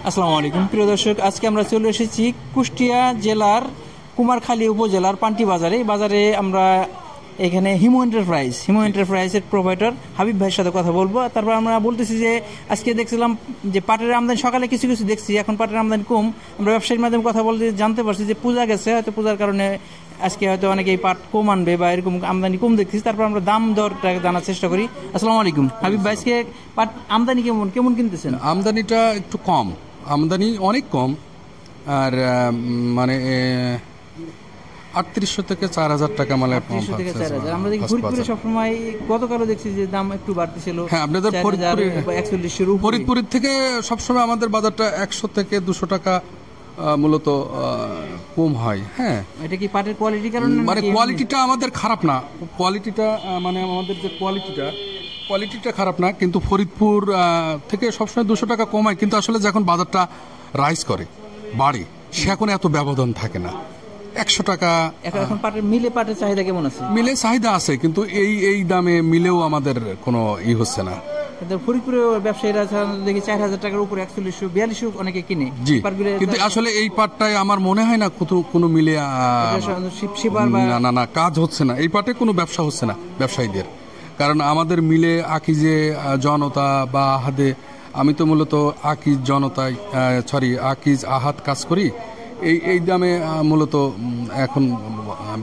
আসসালামু আলাইকুম প্রিয় দর্শক, আজকে আমরা চলে এসেছি কুষ্টিয়া জেলার কুমারখালী উপজেলার পান্টি বাজারে। বাজারে আমরা এখানে হিমো এন্টারপ্রাইজের প্রোভাইডার হাবিব ভাইয়ের সাথে কথা বলবো। তারপর আমরা বলতেছি যে আজকে দেখছিলাম যে পাটের আমদানি সকালে কিছু কিছু দেখছি, এখন পাটের আমদানি কম। আমরা ব্যবসায়ীর মাধ্যমে কথা বলতে জানতে পারছি যে পূজা গেছে, হয়তো পূজার কারণে আজকে হয়তো অনেকে এই পাট কম আনবে বা এরকম আমদানি কম দেখতেছি। তারপর আমরা দাম দরটা জানার চেষ্টা করি। আসসালামু আলাইকুম হাবিব ভাই, আজকে পাট আমদানি কেমন কিনতেছেন? আমদানিটা একটু কম, আমদানি অনেক কম। আর মানে 3800 থেকে 4000 টাকা মানে আমরা দেখি ফরিদপুরে সবসময়, গতকালও দেখছি যে দাম একটু বাড়তেছিল। হ্যাঁ, আপনাদের ফরিদপুরের থেকে সবসময় আমাদের বাজারটা 100 থেকে 200 টাকা মূলত কম হয়। হ্যাঁ, এটা কি পাটের কোয়ালিটির কারণে? মানে কোয়ালিটিটা আমাদের খারাপ না, কোয়ালিটিটা মানে আমাদের যে কোয়ালিটিটা খারাপ না, কিন্তু ফরিদপুর থেকে সবসময় 200 টাকা কম হয়। কিন্তু আসলে যখন বাজারটা রাইজ করে বাড়ে, সে এখন এত ব্যবধান থাকে না। 100 টাকা এখন পাটের চাহিদা কেমন আছে? মিলে চাহিদা আছে, কিন্তু এই দামে মিলেও আমাদের কোনো হচ্ছে না। ফরিদপুরের ব্যবসায়ীরা দেখি 4000 টাকার উপরে 4142 অনেকে কিনে। জি, কিন্তু আসলে এই পাটটাই আমার মনে হয় না কোনো মিলে না কাজ হচ্ছে না। এই পাটে কোনো ব্যবসা হচ্ছে না ব্যবসায়ীদের, কারণ আমাদের মিলে আকিজে জনতা বা আহাদে, আমি তো মূলত আকিজ আহাদ কাজ করি। এই দামে মূলত এখন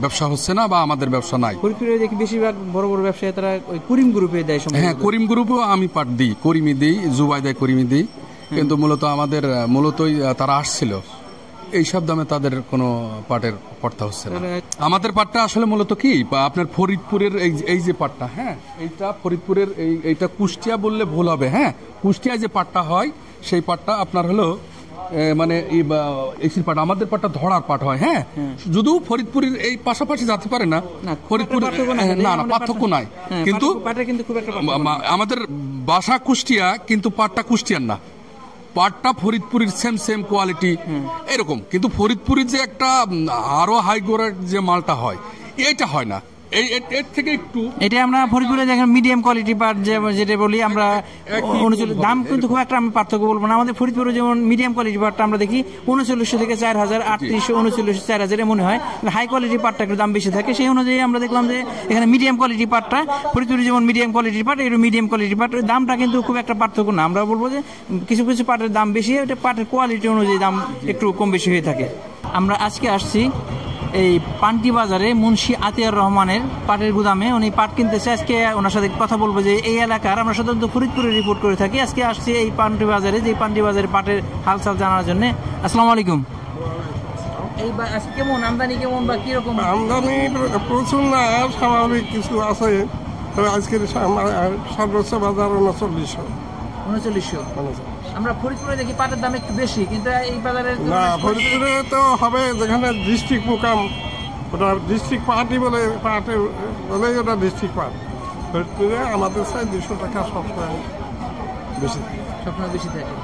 ব্যবসা হচ্ছে না বা আমাদের ব্যবসা নাই। ফরিদপুরে দেখি বেশিরভাগ বড় বড় ব্যবসায়ী তারা ওই করিম গ্রুপে দেয়। হ্যাঁ, করিম গ্রুপও আমি পাট দিই, করিমি দিই, জুবাইদায় করিমি দিই। কিন্তু মূলত আমাদের মূলতই তারা আসছিল, এইসব দামে তাদের কোনো পাটের পড়তা হচ্ছে না। আমাদের পাটটা আসলে মূলত কি আপনার ফরিদপুরের এই যে পাটটা, হ্যাঁ, এইটা ফরিদপুরের এইটা কুষ্টিয়া বললে ভুল হবে। হ্যাঁ, কুষ্টিয়ায় যে পাটটা হয় সেই পাটটা আপনার হলো মানে এসির পাট, আমাদের পাটটা ধরার পাট হয়। হ্যাঁ, যদিও ফরিদপুরের এই পাশাপাশি যেতে পারে না, ফরিদপুর না পার্থক্য নাই, কিন্তু আমাদের বাসা কুষ্টিয়া, কিন্তু পাটটা কুষ্টিয়ার না, পাটটা ফরিদপুরের সেম কোয়ালিটি এরকম। কিন্তু ফরিদপুরের যে একটা আরো হাই গ্রেড যে মালটা হয়, এইটা হয় না। এর থেকে একটু এটা আমরা ফরিদপুরে দেখেন মিডিয়াম কোয়ালিটি পাট যেটা বলি আমরা, দাম কিন্তু খুব একটা আমি পার্থক্য বলবো না। আমাদের ফরিদপুরে যেমন মিডিয়াম কোয়ালিটি পাটটা আমরা দেখি 3900 থেকে 4000, 3800, 3900, 4000 মনে হয়। হাই কোয়ালিটি পাটটা একটু দাম বেশি থাকে। সেই অনুযায়ী আমরা দেখলাম যে এখানে মিডিয়াম কোয়ালিটি পাটটা, ফরিদপুরে যেমন মিডিয়াম কোয়ালিটি পাট, এটা মিডিয়াম কোয়ালিটি পাট, দামটা কিন্তু খুব একটা পার্থক্য না। আমরা বলবো যে কিছু কিছু পাটের দাম বেশি, এটা পাটের কোয়ালিটি অনুযায়ী দাম একটু কম বেশি হয়ে থাকে। আমরা আজকে আসছি এই পান্টি বাজারে মুন্সি আতিয়ার রহমানের পাটের গুদামে। উনি পাট কিনতেছে। আজকে ওনার সাথে কথা বলবো যে এই এলাকার, আমরা সাধারণত ফরিদপুরে রিপোর্ট করে থাকি, আজকে আসছি এই পান্টি বাজারে, যে পান্টি বাজারে পাটের হালচাল জানার জন্য। আসসালামু আলাইকুম। এই আজকে কেমন আমদানি, কেমন বা কিরকম? আমদানি প্রচুর না, স্বাভাবিক কিছু আছে। তবে আজকের সর্বোচ্চ বাজার 3900। আমরা ফরিদপুরে দেখি পাটের দাম একটু বেশি, কিন্তু এই বাজারে না, ফরিদপুরে তো হবে যেখানে ডিস্ট্রিক্ট মুকাম, ওটা ডিস্ট্রিক্ট পার্টি বলে, পাটে বলেই ওটা ডিস্ট্রিক্ট পার্ট। ফরিদপুরে আমাদের চাই 200 টাকা সবসময় বেশি থাকে।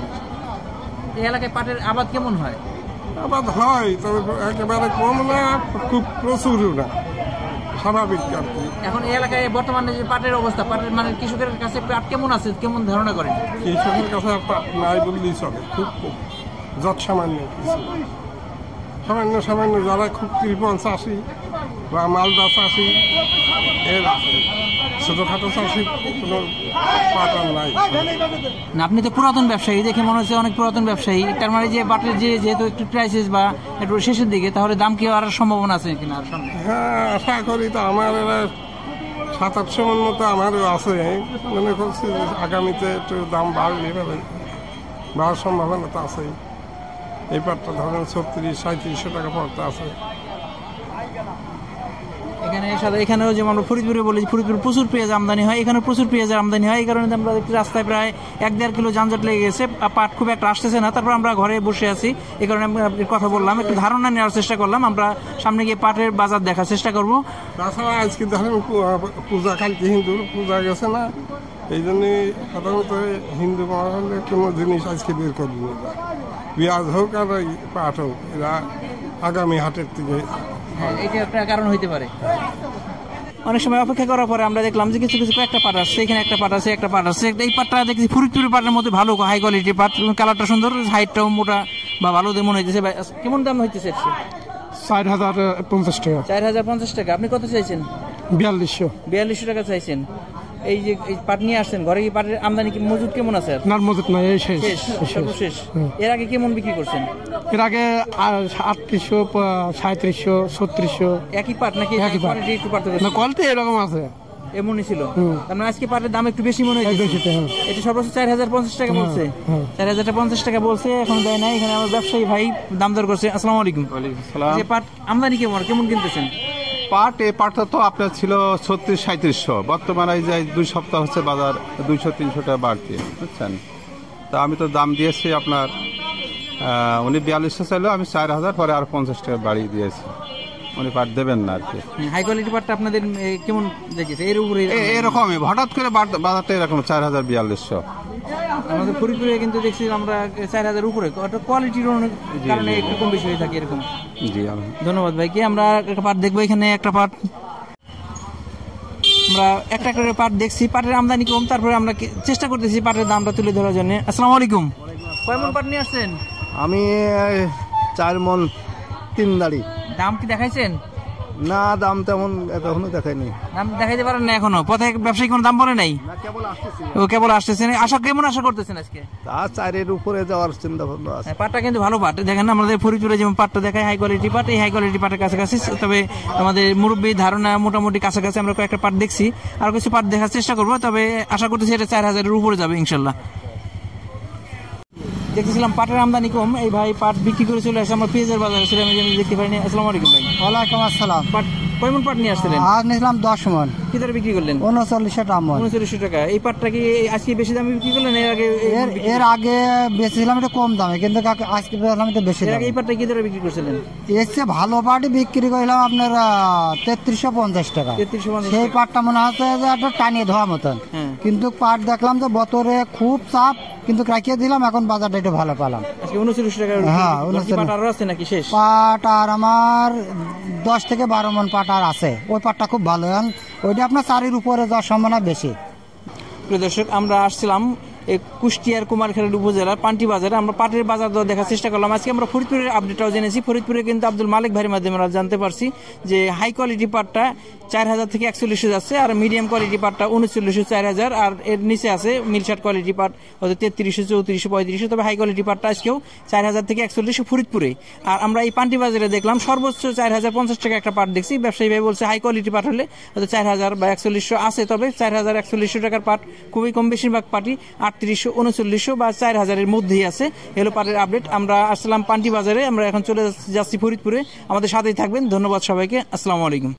এই এলাকায় পাটের আবাদ কেমন হয়? আবাদ হয়, তবে একেবারে কম না, খুব প্রচুরও না, স্বাভাবিক আর কি। এখন এই এলাকায় বর্তমানে যে পাটের অবস্থা, পাটের মানে কৃষকের কাছে পাট কেমন আছে, কেমন ধারণা করেন? কৃষকের কাছে আর পাট নাই বললেই চলে, খুব কম, সামান্য কিছু, সামান্য যারা খুব কৃপণ চাষি বা মালদা চাষি, এর ছোটখাটো চাষি কোনো পাট আর নাই। আপনি তো পুরাতন ব্যবসায়ী, দেখে মনে হচ্ছে অনেক পুরাতন ব্যবসায়ী। তার মানে যে পাটের যেহেতু একটু ক্রাইসিস বা একটু শেষের দিকে, তাহলে দাম কি আর সম্ভাবনা আছে কিনা? হ্যাঁ, আশা করি। তো আমার 700-800 মন মতো আমারও আছে। মনে করছি আগামীতে একটু দাম বাড়ার সম্ভাবনা তো আছে। এই পাটটা ধরেন 3600-3700 টাকা পড়তে আছে। এখানেও যেমন আমরা ফরিদপুরে বলি, ফরিদপুরে প্রচুর পেঁয়াজ আমদানি হয়, এখানে প্রচুর পেঁয়াজের আমদানি হয়। এই কারণে আমরা রাস্তায় প্রায় 1-1.5 কিলো যানজট লেগে গেছে, পাট খুব একটা আসতেছে না। তারপর আমরা ঘরে বসে আছি, এই কারণে কথা বললাম, একটু ধারণা নেওয়ার চেষ্টা করলাম। আমরা সামনে গিয়ে পাটের বাজার দেখার চেষ্টা করবো। তাছাড়া আজকে ধরেন পূজা, কালকে হিন্দুর পূজা গেছে না, এই জন্যে সাধারণত হিন্দু মহলে কোনো জিনিস আজকে বের করবে না। পেঁয়াজ হোক আর পাট হোক, এরা আগামী হাটের থেকে, এটা একটা কারণ হইতে পারে। অনেক সময় অপেক্ষা করার পরে আমরা দেখলাম যে কিছু কিছু কয়েকটা পাট আসছে, এখানে একটা পাট আছে, একটা পাট আছে। এই পাটটা দেখছি ফরিদপুরের পাটের মধ্যে ভালো হাই কোয়ালিটির পাট, কালারটা সুন্দর, হাইটটাও মোটা বা ভালো মনে হইতেছে। ভাই কেমন দাম হইতেছে? 4050 টাকা। 4050 টাকা। আপনি কত চাইছেন? 4200 টাকা চাইছেন। এই যে এই পাট নিয়ে আসছেন, ঘরে কি পাটের আমদানি কি মজুদ কেমন আছে? না মজুদ নাই, এই শেষ। সর্বশেষ। এর আগে কেমন বিক্রি করছেন? এর আগে 3800, 3700, 3600। একই পাট নাকি কোয়ালিটি একটু পার্থক্য? না কোয়ালিটি এরকম আছে, এমনই ছিল। তার মানে আজকে পাটের দাম একটু বেশি মনে হয়। এটা সর্বোচ্চ 4050 টাকা বলছে। 4050 টাকা বলছে, এখন দেয় না। এখানে আমার ব্যবসায়ী ভাই দাম দর করছে। আসসালামু আলাইকুম। যে পাট আমদানি কেমন কিনতেছেন? পাট এই পাটটা তো আপনার ছিল 3600-3700, বর্তমানে এই যে 2 সপ্তাহ হচ্ছে বাজার 200-300 টাকা বাড়তি, বুঝছেন। তা আমি তো দাম দিয়েছি আপনার, উনি 4200 চাইলেও আমি 4000, পরে আর 50 টাকা বাড়িয়ে দিয়েছি। উনি পাট দেবেন না আর কি। হাই কোয়ালিটি পাটটা আপনাদের কেমন দেখেছে? এর উপরে এরকমই হঠাৎ করে বাজারটা এরকম 4000-4200। আমাদের ফরিদপুরে কিন্তু দেখছি আমরা 4000 উপরে, কোয়ালিটির কারণে একটু কম বেশি হয়ে থাকে এরকম। জি, ধন্যবাদ ভাইকে। আমরা একটা পাট দেখবো, এখানে একটা পাট, আমরা একটা করে পাট দেখছি। পাটের আমদানি কম, তারপরে আমরা চেষ্টা করতেছি পাটের দামটা তুলে ধরার জন্য। আসসালামু আলাইকুম। কয় মন পাট নিয়ে আসছেন? আমি 4 মন 3 দাড়ি। দাম কি দেখাইছেন? না, দাম তেমন এখনো দেখায়নি। দাম দেখাইতে পারেন না এখনো? পথে ব্যবসায়ী কোনো দাম বলে নাই? ও কেবল আসতেছেন। কেমন আশা করতেছেন আজকে? তা 4-এর উপরে যাওয়ার চিন্তা ভাবনা আছে। পাটটা কিন্তু ভালো পাট, দেখেন আমাদের ফরিদপুরে যেমন পাটটা দেখায় হাই কোয়ালিটি পাট, এই হাই কোয়ালিটি পাটের কাছাকাছি। তবে আমাদের মুরব্বী ধারণা মোটামুটি কাছাকাছি। আমরা কয়েকটা পাট দেখছি, আর কিছু পাট দেখার চেষ্টা করবো। তবে আশা করতেছি এটা 4000-এর উপরে যাবে ইনশাল্লাহ। দেখতেছিলাম পাটের আমদানি কম, এই ভাই পাট বিক্রি করে চলে আসে। আমরা পেঁয়াজের বাজারে ছিলাম, দেখতে পাইনি। আসসালামু আলাইকুম ভাই। ওয়ালাইকুম আসসালাম। পাট কয় মন পাট নিয়ে আসছিলেন? আজ নিলাম 10 মন। কি দরে বিক্রি করলেন? 39 টাকা মন। 3900 টাকা। এই পাটটা কি আজকে বেশি দামে বিক্রি করলেন? এর আগে বেচেছিলাম একটু কম দামে, কিন্তু আজকে বেচলাম একটু বেশি দামে। এই পাটটা কি দরে বিক্রি করছিলেন? এর চেয়ে ভালো পাটি বিক্রি করলাম আপনার 3350 টাকা। 3350। সেই পাটটা মনে হচ্ছে যে একটা টানিয়ে ধোয়া মতন, কিন্তু পাট দেখলাম যে বতরে খুব চাপ, কিন্তু রাখিয়ে দিলাম। এখন বাজারটা একটু ভালো পেলাম। আজকে 3900 টাকা। হ্যাঁ, পাট আরো আছে নাকি শেষ? পাট আর আমার 10 থেকে 12 মন পাট আর আছে। ওই পাটটা খুব ভালো, ওইটা আপনার 4-এর উপরে যাওয়ার সম্ভাবনা বেশি। প্রিয় দর্শক, আমরা আসছিলাম কুষ্টিয়ার কুমারখালী উপজেলার পান্টি বাজারে। আমরা পাটের বাজার দর দেখার চেষ্টা করলাম। আজকে আমরা ফরিদপুরের আপডেটটাও জেনেছি। ফরিদপুরে কিন্তু আব্দুল মালিক ভাইয়ের মাধ্যমে আমরা জানতে পারছি যে হাই কোয়ালিটি পাটটা 4000 থেকে 4100 যাচ্ছে, আর মিডিয়াম কোয়ালিটি পাটটা 3900, 4000, আর এর নিচে আছে মিলশাট কোয়ালিটি পাট হয়তো 3300, 3400, 3500। তবে হাই কোয়ালিটি পাটটা আজকেও 4000 থেকে 4100 ফরিদপুরে। আর আমরা এই পান্টি বাজারে দেখলাম সর্বোচ্চ 4050 টাকা একটা পাট দেখছি। ব্যবসায়ী ভাই বলছে হাই কোয়ালিটি পাট হলে হয়তো 4000 বা 4100 আছে। তবে 4000-4100 টাকার পাট খুবই কম, বেশিরভাগ পাটি 3800, 3900 বা 4000-এর মধ্যেই আছে। এলো পাটের আপডেট। আমরা আসলাম পান্টি বাজারে, আমরা এখন চলে যাচ্ছি ফরিদপুরে। আমাদের সাথেই থাকবেন। ধন্যবাদ সবাইকে। আসসালামু আলাইকুম।